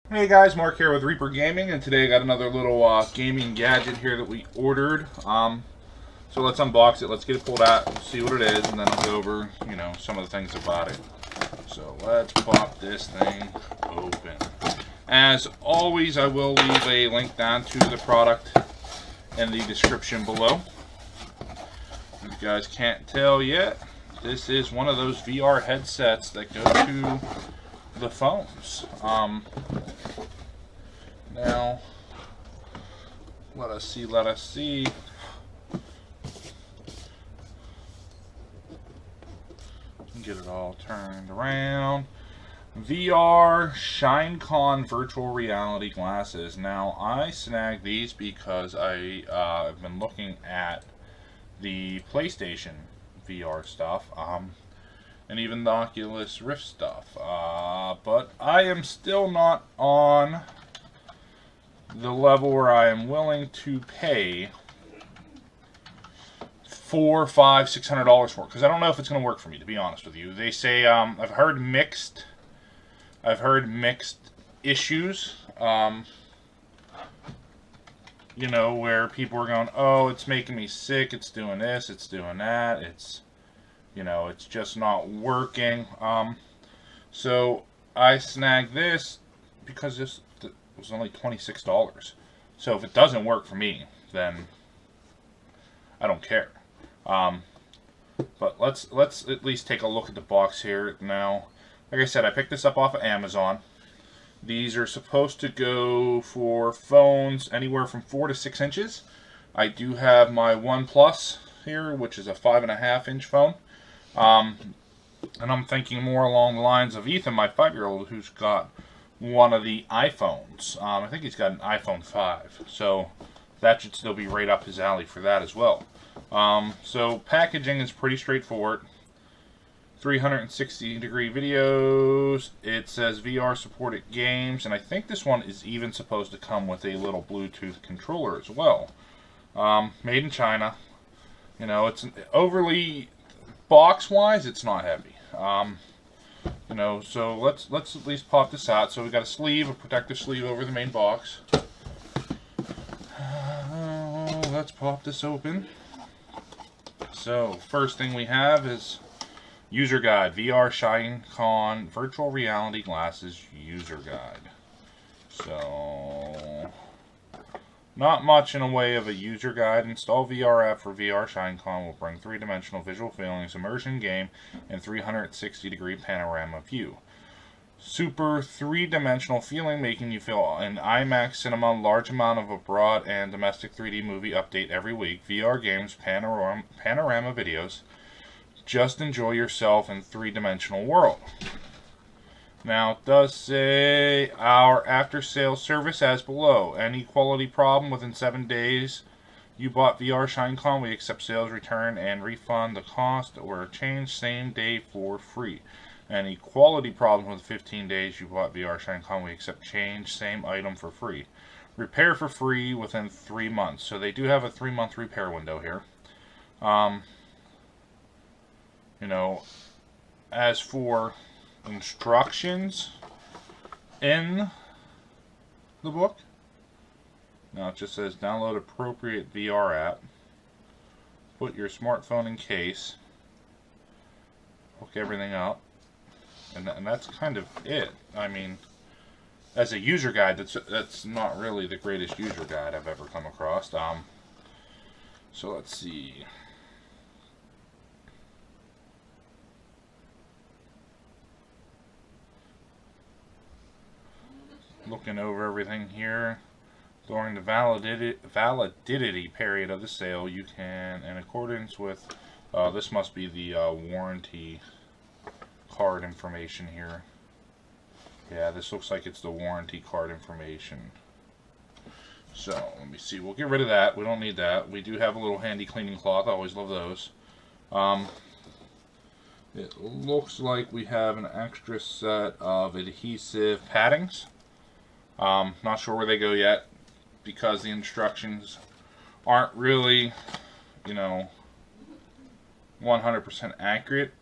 Hey guys, Mark here with Reaper Gaming, and today I got another little gaming gadget here that we ordered. So let's unbox it, let's get it pulled out, see what it is, and then I'll go over, some of the things about it. So let's pop this thing open. As always, I will leave a link down to the product in the description below. If you guys can't tell yet, this is one of those VR headsets that go to the phones. Now, let us see. Get it all turned around. VR SHINECONE virtual reality glasses. Now, I snagged these because I've been looking at the PlayStation VR stuff, and even the Oculus Rift stuff. But I am still not on the level where I am willing to pay $400, $500, $600 for it, because I don't know if it's going to work for me, to be honest with you. They say I've heard mixed issues. Where people are going, oh, it's making me sick, it's doing this, it's doing that, it's just not working. So I snagged this because this was only $26. So if it doesn't work for me, then I don't care. But let's at least take a look at the box here now. Like I said, I picked this up off of Amazon. These are supposed to go for phones anywhere from 4 to 6 inches. I do have my OnePlus here, which is a 5.5-inch phone. And I'm thinking more along the lines of Ethan, my 5-year-old, who's got one of the iPhones. I think he's got an iPhone 5. So that should still be right up his alley for that as well. So packaging is pretty straightforward. 360-degree videos. It says VR supported games, and I think this one is even supposed to come with a little Bluetooth controller as well. Made in China. It's overly box-wise, it's not heavy. So let's at least pop this out. So we got a sleeve, a protective sleeve over the main box. Let's pop this open. So first thing we have is user guide, VR SHINECONE virtual reality glasses user guide. So not much in a way of a user guide. Install VR app for VR SHINECONE will bring three-dimensional visual feelings, immersion game, and 360-degree panorama view. Super three-dimensional feeling, making you feel an IMAX cinema, large amount of abroad and domestic 3D movie update every week. VR games, panorama videos. Just enjoy yourself in three-dimensional world. Now, it does say our after-sales service as below. Any quality problem within 7 days you bought VR SHINECONE, we accept sales return and refund the cost or change same day for free. Any quality problem with 15 days you bought VR SHINECONE, we accept change same item for free. Repair for free within 3 months. So they do have a 3-month repair window here. As for instructions in the book, now it just says download appropriate VR app, put your smartphone in case, hook everything up, and that's kind of it. I mean, as a user guide, that's not really the greatest user guide I've ever come across. So let's see. Looking over everything here. During the validity period of the sale, you can, in accordance with, this must be the warranty card information here. Yeah, this looks like it's the warranty card information. So, let me see. We'll get rid of that. We don't need that. We do have a little handy cleaning cloth. I always love those. It looks like we have an extra set of adhesive paddings. Not sure where they go yet because the instructions aren't really, 100%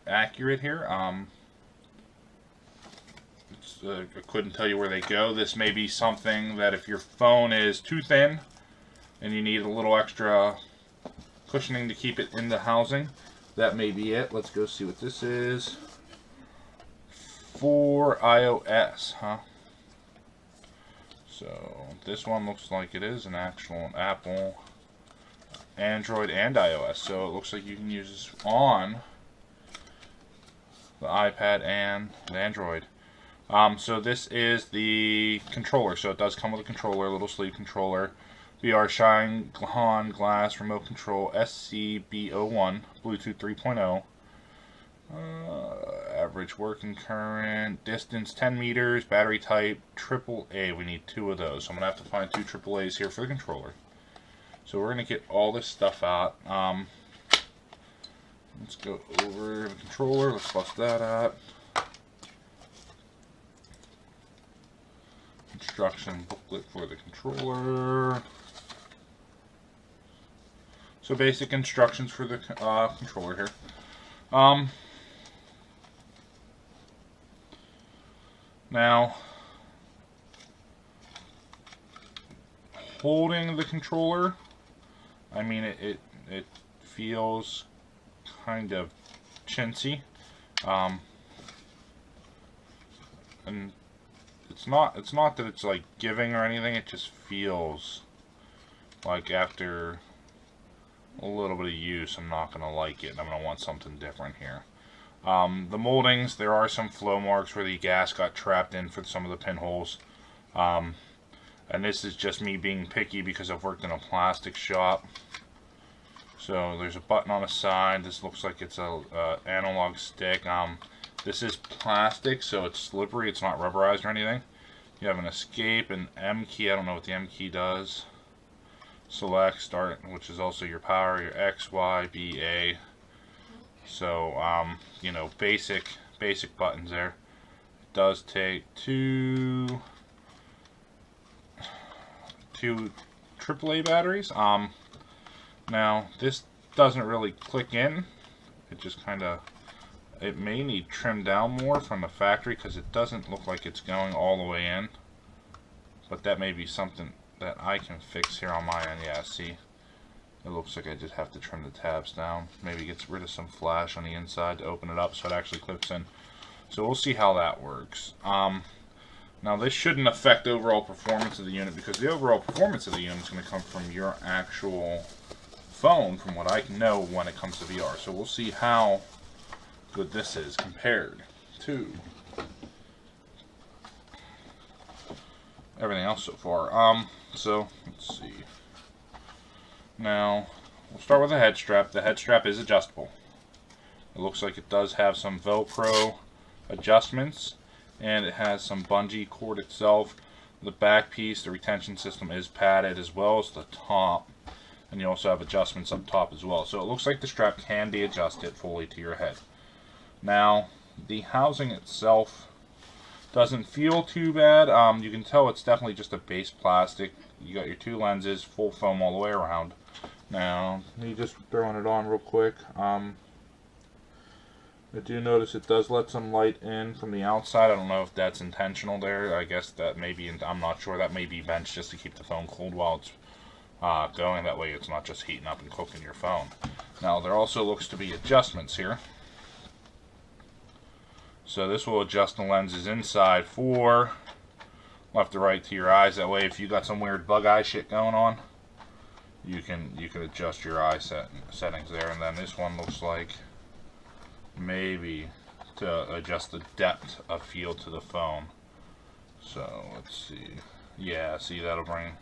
accurate here. I couldn't tell you where they go. This may be something that if your phone is too thin and you need a little extra cushioning to keep it in the housing, that may be it. Let's go see what this is. For iOS, huh? So this one looks like it is an actual Apple, Android, and iOS. So it looks like you can use this on the iPad and the Android. So this is the controller. So it does come with a controller, a little sleeve controller. VR SHINECONE glass remote control SCB01 Bluetooth 3.0. Average working current, distance 10 meters, battery type AAA. We need 2 of those. So I'm gonna have to find 2 AAAs here for the controller. So we're gonna get all this stuff out. Let's go over the controller. Let's bust that out. Instruction booklet for the controller. So basic instructions for the controller here. Now, holding the controller, I mean it feels kind of chintzy, and it's not that it's like giving or anything. It just feels like after a little bit of use, I'm not gonna like it, and I'm gonna want something different here. The moldings, there are some flow marks where the gas got trapped in for some of the pinholes. And this is just me being picky because I've worked in a plastic shop. So there's a button on the side. This looks like it's a analog stick. This is plastic, so it's slippery. It's not rubberized or anything. You have an escape, an M key. I don't know what the M key does. Select, start, which is also your power, your X, Y, B, A. So, you know, basic buttons there. It does take two AAA batteries. Now, this doesn't really click in. It just kind of, it may need trimmed down more from the factory because it doesn't look like it's going all the way in. But that may be something that I can fix here on my end. Yeah, see? It looks like I just have to trim the tabs down. Maybe get rid of some flash on the inside to open it up so it actually clips in. So we'll see how that works. Now this shouldn't affect the overall performance of the unit because the overall performance of the unit is going to come from your actual phone, from what I know when it comes to VR. So we'll see how good this is compared to everything else so far. So let's see. Now, we'll start with the head strap. The head strap is adjustable. It looks like it does have some Velcro adjustments, and it has some bungee cord itself. The back piece, the retention system is padded as well as the top, and you also have adjustments up top as well. So it looks like the strap can be adjusted fully to your head. Now, the housing itself doesn't feel too bad. You can tell it's definitely just a base plastic. You got your 2 lenses, full foam all the way around. Now, me just throwing it on real quick. I do notice it does let some light in from the outside. I don't know if that's intentional there. I guess that may be, I'm not sure. That may be vents just to keep the phone cold while it's going. That way it's not just heating up and cooking your phone. Now, there also looks to be adjustments here. So this will adjust the lenses inside for left to right to your eyes. That way, if you got some weird bug eye shit going on, you can adjust your eye settings there. And then this one looks like maybe to adjust the depth of field to the phone. So let's see. Yeah, see, that'll bring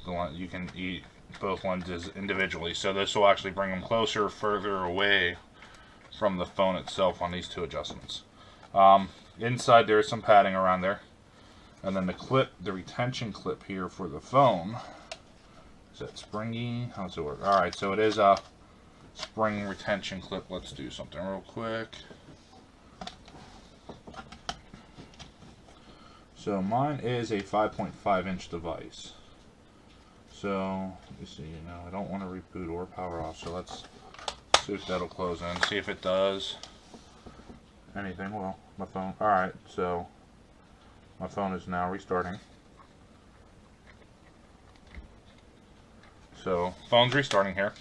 the you can eat both lenses individually. So this will actually bring them closer, further away from the phone itself on these 2 adjustments. Inside there is some padding around there. And then the clip, the retention clip here for the phone. Is that springy? How does it work? Alright, so it is a spring retention clip. Let's do something real quick. So mine is a 5.5 inch device. So, let me see, I don't want to reboot or power off, so let's see if that'll close in. See if it does anything. Well, my phone. Alright, so My phone is now restarting. So, phone's restarting here.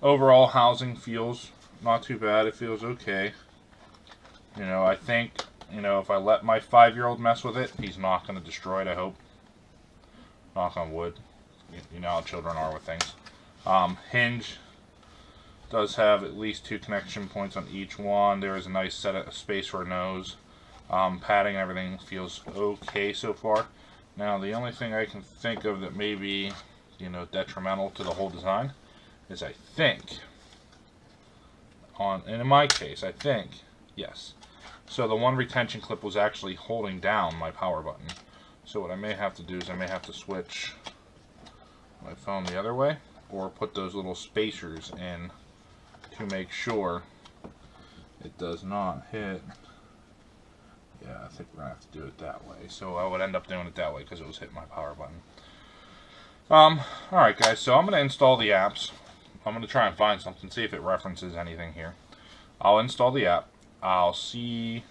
Overall, housing feels not too bad. It feels okay. You know, I think, you know, if I let my 5-year-old mess with it, he's not going to destroy it, I hope. Knock on wood. You know how children are with things. Hinge does have at least 2 connection points on each one. There is a nice set of space for a nose. Padding and everything feels okay so far. Now, the only thing I can think of that may be, you know, detrimental to the whole design is I think, and in my case, I think, yes. So the one retention clip was actually holding down my power button. So what I may have to do is I may have to switch my phone the other way, or put those little spacers in to make sure it does not hit. Yeah, I think we're going to have to do it that way. So I would end up doing it that way because it was hitting my power button. Alright guys, so I'm going to install the apps. I'm going to try and find something, see if it references anything here. I'll install the app. I'll see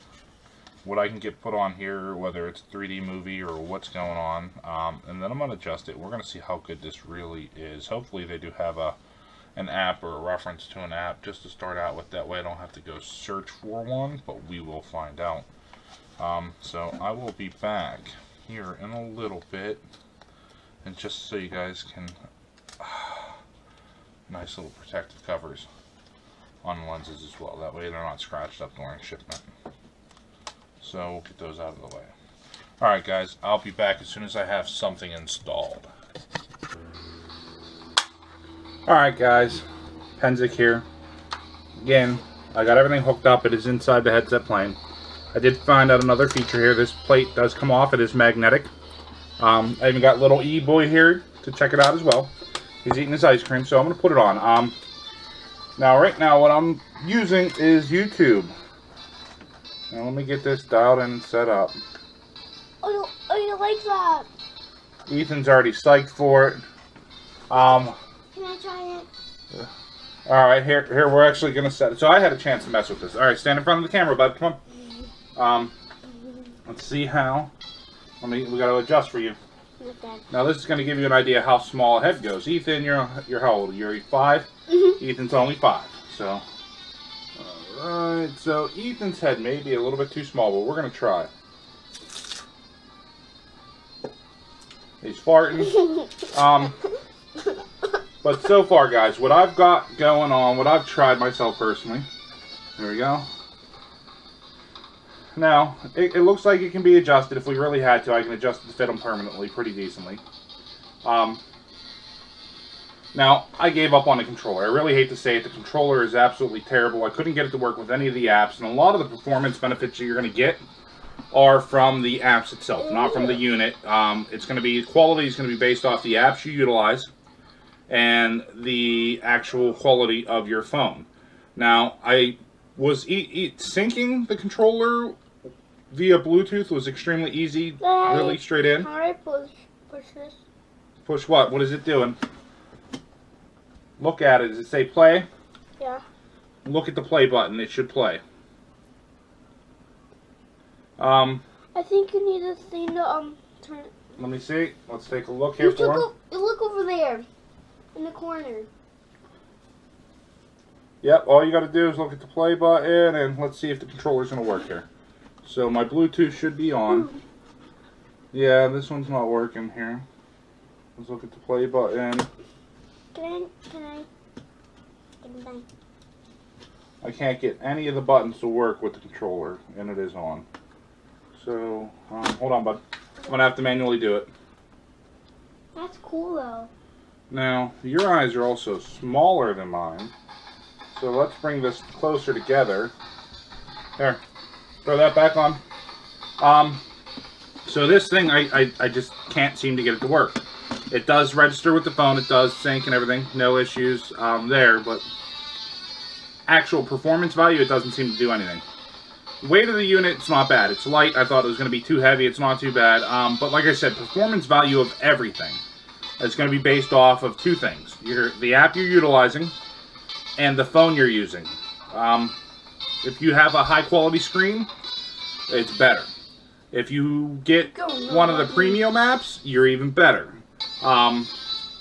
what I can get put on here, whether it's a 3D movie or what's going on. And then I'm going to adjust it. We're going to see how good this really is. Hopefully they do have an app or a reference to an app just to start out with. That way I don't have to go search for one, but we will find out. So I will be back here in a little bit, and just so you guys can, nice little protective covers on the lenses as well. That way they're not scratched up during shipment. So we'll get those out of the way. Alright guys, I'll be back as soon as I have something installed. Alright guys, Penzik here. Again, I got everything hooked up. It is inside the headset plane. I did find out another feature here. This plate does come off. It is magnetic. I even got little E-boy here to check it out as well. He's eating his ice cream, so I'm going to put it on. Now, right now, what I'm using is YouTube. Now, let me get this dialed in and set up. Oh, you like that? Ethan's already psyched for it. Can I try it? Alright, here we're actually going to set it. So I had a chance to mess with this. Alright, stand in front of the camera, bud. Come on. Let's see how. We got to adjust for you. Okay. Now this is going to give you an idea how small a head goes. Ethan, you're how old? You're 5? Mm-hmm. Ethan's only 5. So, alright. So Ethan's head may be a little bit too small, but we're going to try. He's farting. But so far, guys, what I've got going on, what I've tried myself personally. There we go. Now, it looks like it can be adjusted. If we really had to, I can adjust it to fit them permanently pretty decently. Now, I gave up on the controller. I really hate to say it. The controller is absolutely terrible. I couldn't get it to work with any of the apps, and a lot of the performance benefits that you're going to get are from the apps itself, not from the unit. It's going to be, quality is going to be based off the apps you utilize and the actual quality of your phone. Now, I was syncing the controller via Bluetooth was extremely easy, really straight in. How do I push this? Push what? What is it doing? Look at it. Does it say play? Yeah. Look at the play button. It should play. I think you need this thing to turn. Let me see. Let's take a look here for him. Look over there, in the corner. Yep. All you got to do is look at the play button, and let's see if the controller's going to work here. So my Bluetooth should be on. Yeah, this one's not working here. Let's look at the play button. Can I? I can't get any of the buttons to work with the controller, and it is on. So, hold on, bud. I'm going to have to manually do it. That's cool, though. Now, your eyes are also smaller than mine. So let's bring this closer together. There. Throw that back on. So this thing, I just can't seem to get it to work. It does register with the phone. It does sync and everything. No issues there, but actual performance value, it doesn't seem to do anything. Weight of the unit, it's not bad. It's light. I thought it was going to be too heavy. It's not too bad. But like I said, performance value of everything is going to be based off of 2 things. The app you're utilizing and the phone you're using. If you have a high quality screen, it's better. If you get one of the premium apps, you're even better.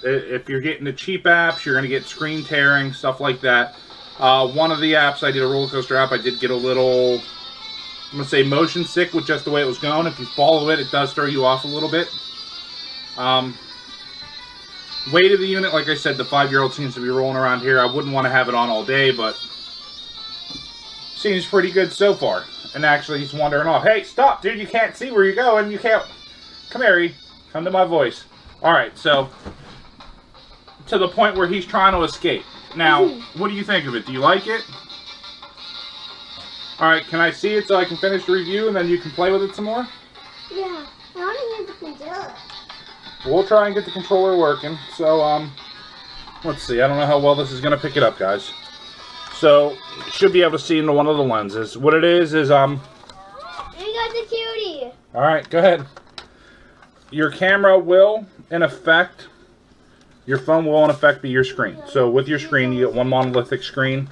If you're getting the cheap apps, you're going to get screen tearing, stuff like that. One of the apps, I did a roller coaster app, I did get a little, I'm going to say motion sick with just the way it was going. If you follow it, it does throw you off a little bit. Weight of the unit, like I said, the 5-year-old seems to be rolling around here. I wouldn't want to have it on all day, but seems pretty good so far. And actually, he's wandering off. Hey, stop, dude, you can't see where you're going. You can't. Come here, E. Come to my voice. Alright, so, to the point where he's trying to escape. Now, what do you think of it? Do you like it? Alright, can I see it so I can finish the review and then you can play with it some more? Yeah, I want to get the controller. We'll try and get the controller working. So, let's see. I don't know how well this is going to pick it up, guys. So, you should be able to see into one of the lenses. What it is, I got the cutie. Alright, go ahead. Your camera will, in effect, your phone will, in effect, be your screen. So, with your screen, you get one monolithic screen.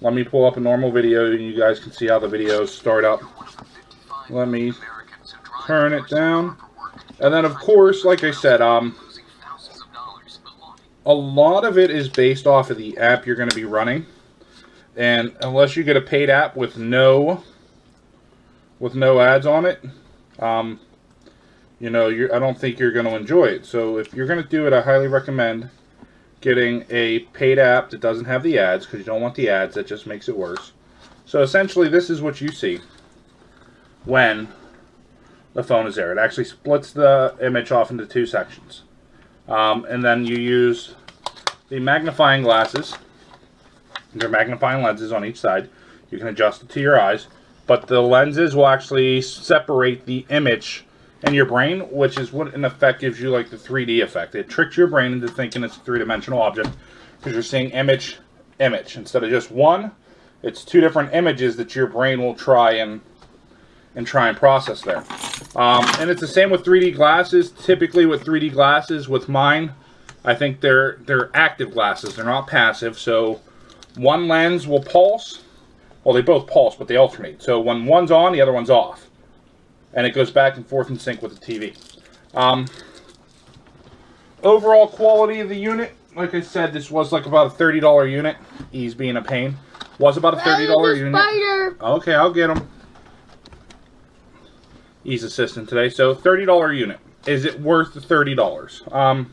Let me pull up a normal video, and you guys can see how the videos start up. Let me turn it down. And then, of course, like I said, a lot of it is based off of the app you're going to be running. And unless you get a paid app with no ads on it, you know, I don't think you're going to enjoy it. So if you're going to do it, I highly recommend getting a paid app that doesn't have the ads, because you don't want the ads. That just makes it worse. So essentially, this is what you see when the phone is there. It actually splits the image off into 2 sections. And then you use the magnifying glasses. There are magnifying lenses on each side. You can adjust it to your eyes. But the lenses will actually separate the image in your brain, which is what in effect gives you like the 3D effect. It tricks your brain into thinking it's a 3-dimensional object because you're seeing image. Instead of just one, it's 2 different images that your brain will try and process there. And it's the same with 3D glasses. Typically with 3D glasses, with mine, I think they're active glasses. They're not passive. So one lens will pulse. Well, they both pulse, but they alternate. So when one's on, the other one's off. And it goes back and forth in sync with the TV. Overall quality of the unit, like I said, this was like about a $30 unit. He's being a pain. Was about a $30 unit. Spider. Okay, I'll get him. He's assistant today. So $30 unit. Is it worth the $30?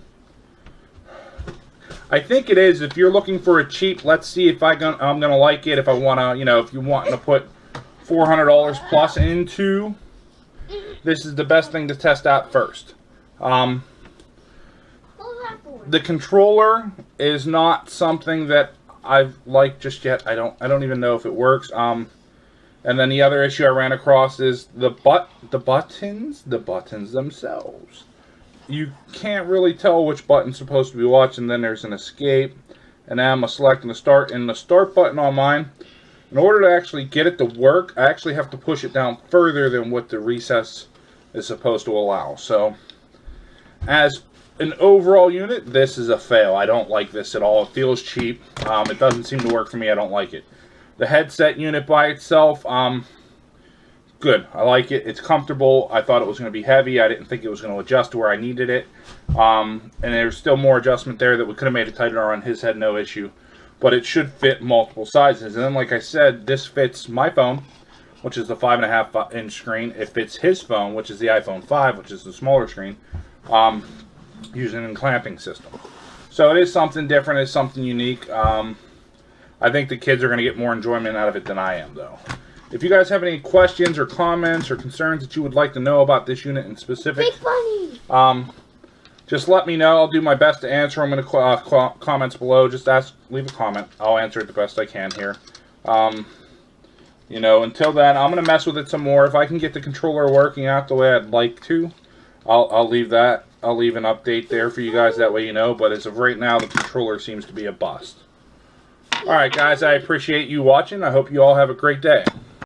I think it is. If you're looking for a cheap, let's see if I'm gonna like it. If I wanna, you know, if you want to put $400 plus into, this is the best thing to test out first. The controller is not something that I've liked just yet. I don't even know if it works. And then the other issue I ran across is the buttons themselves. You can't really tell which button's supposed to be watching. Then there's an escape, and now I'm selecting the start. And the start button on mine, in order to actually get it to work, I actually have to push it down further than what the recess is supposed to allow. So, as an overall unit, this is a fail. I don't like this at all. It feels cheap. It doesn't seem to work for me. I don't like it. The headset unit by itself, good. I like it. It's comfortable. I thought it was going to be heavy. I didn't think it was going to adjust to where I needed it. And there's still more adjustment there that we could have made it tighter on his head, no issue. But it should fit multiple sizes. And then, like I said, this fits my phone, which is the 5.5-inch screen. It fits his phone, which is the iPhone 5, which is the smaller screen, using a clamping system. So it is something different. It's something unique. I think the kids are going to get more enjoyment out of it than I am, though. If you guys have any questions or comments or concerns that you would like to know about this unit in specific, just let me know. I'll do my best to answer them in the comments below. Just leave a comment. I'll answer it the best I can here. You know, until then, I'm going to mess with it some more. If I can get the controller working out the way I'd like to, I'll leave that. I'll leave an update there for you guys. That way you know. But as of right now, the controller seems to be a bust. Alright, guys. I appreciate you watching. I hope you all have a great day.